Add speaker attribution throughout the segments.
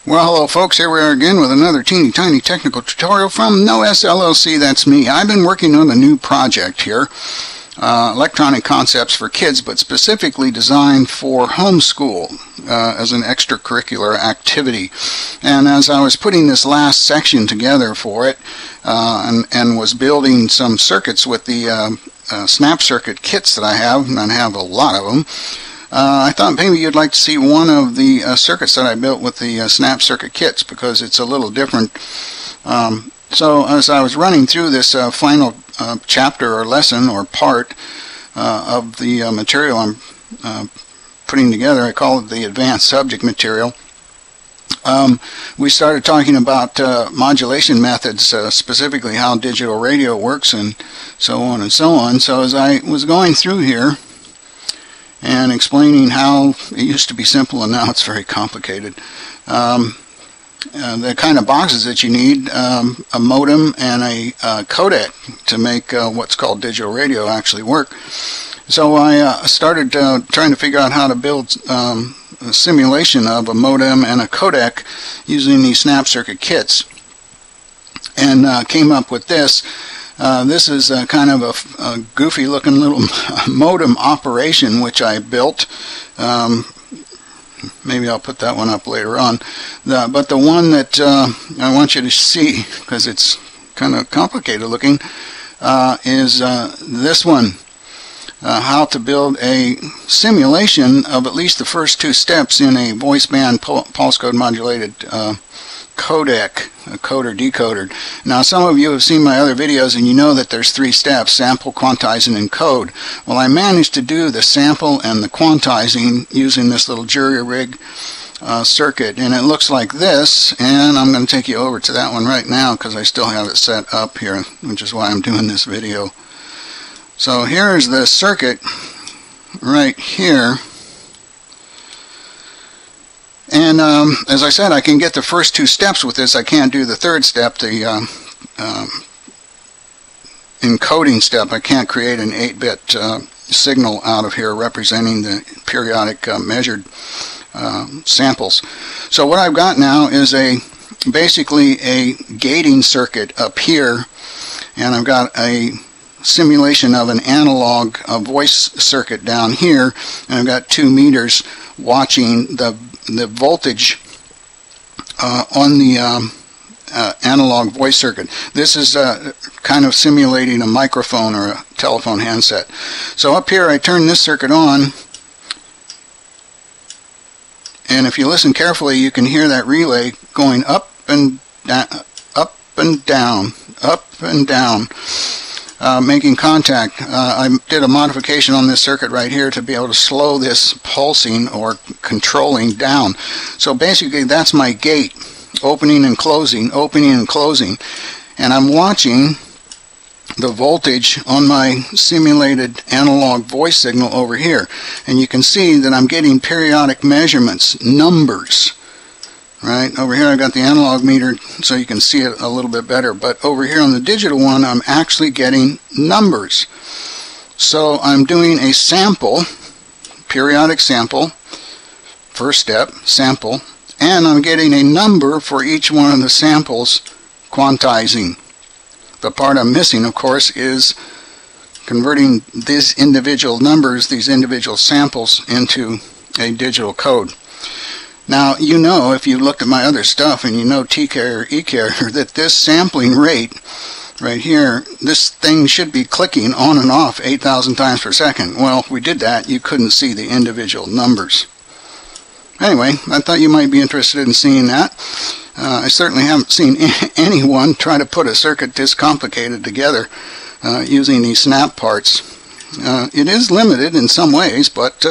Speaker 1: Well, hello folks, here we are again with another teeny tiny technical tutorial from NOS LLC. That's me. I've been working on a new project here, electronic concepts for kids, but specifically designed for homeschool as an extracurricular activity. And as I was putting this last section together for it and was building some circuits with the snap circuit kits that I have, and I have a lot of them, I thought maybe you'd like to see one of the circuits that I built with the snap circuit kits, because it's a little different. So as I was running through this final chapter or lesson or part of the material I'm putting together, I call it the advanced subject material, we started talking about modulation methods, specifically how digital radio works and so on and so on. So as I was going through here and explaining how it used to be simple and now it's very complicated, the kind of boxes that you need, a modem and a codec to make what's called digital radio actually work. So I started trying to figure out how to build a simulation of a modem and a codec using these snap circuit kits, and came up with this. This is kind of a goofy looking little modem operation which I built. Maybe I'll put that one up later on. But the one that I want you to see, because it's kind of complicated looking, is this one. How to build a simulation of at least the first two steps in a voice band pulse code modulated codec, a coder decoder. Now some of you have seen my other videos and you know that there's three steps: sample, quantize, and encode. Well, I managed to do the sample and the quantizing using this little jury rig circuit, and it looks like this, and I'm going to take you over to that one right now because I still have it set up here, which is why I'm doing this video. So here's the circuit right here, and as I said, I can get the first two steps with this. I can't do the third step, the encoding step. I can't create an 8-bit signal out of here representing the periodic measured samples. So what I've got now is basically a gating circuit up here, and I've got a simulation of an analog voice circuit down here, and I've got 2 meters watching the voltage on the analog voice circuit. This is kind of simulating a microphone or a telephone handset. So up here I turn this circuit on, and if you listen carefully you can hear that relay going up and down, up and down, up and down, making contact. I did a modification on this circuit right here to be able to slow this pulsing or controlling down. So basically that's my gate, opening and closing, and I'm watching the voltage on my simulated analog voice signal over here, and you can see that I'm getting periodic measurements, numbers. Right over here I got the analog meter so you can see it a little bit better, but over here on the digital one I'm actually getting numbers. So I'm doing a sample, periodic sample, first step, sample, and I'm getting a number for each one of the samples, quantizing. The part I'm missing, of course, is converting these individual numbers, these individual samples, into a digital code. Now, you know, if you looked at my other stuff and you know T-carrier, E-carrier, that this sampling rate right here, this thing should be clicking on and off 8,000 times per second. Well, if we did that, you couldn't see the individual numbers. Anyway, I thought you might be interested in seeing that. I certainly haven't seen anyone try to put a circuit this complicated together using these snap parts. It is limited in some ways, but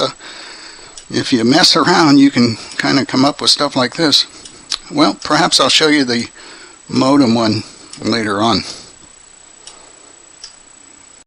Speaker 1: if you mess around, you can kind of come up with stuff like this. Well, perhaps I'll show you the modem one later on.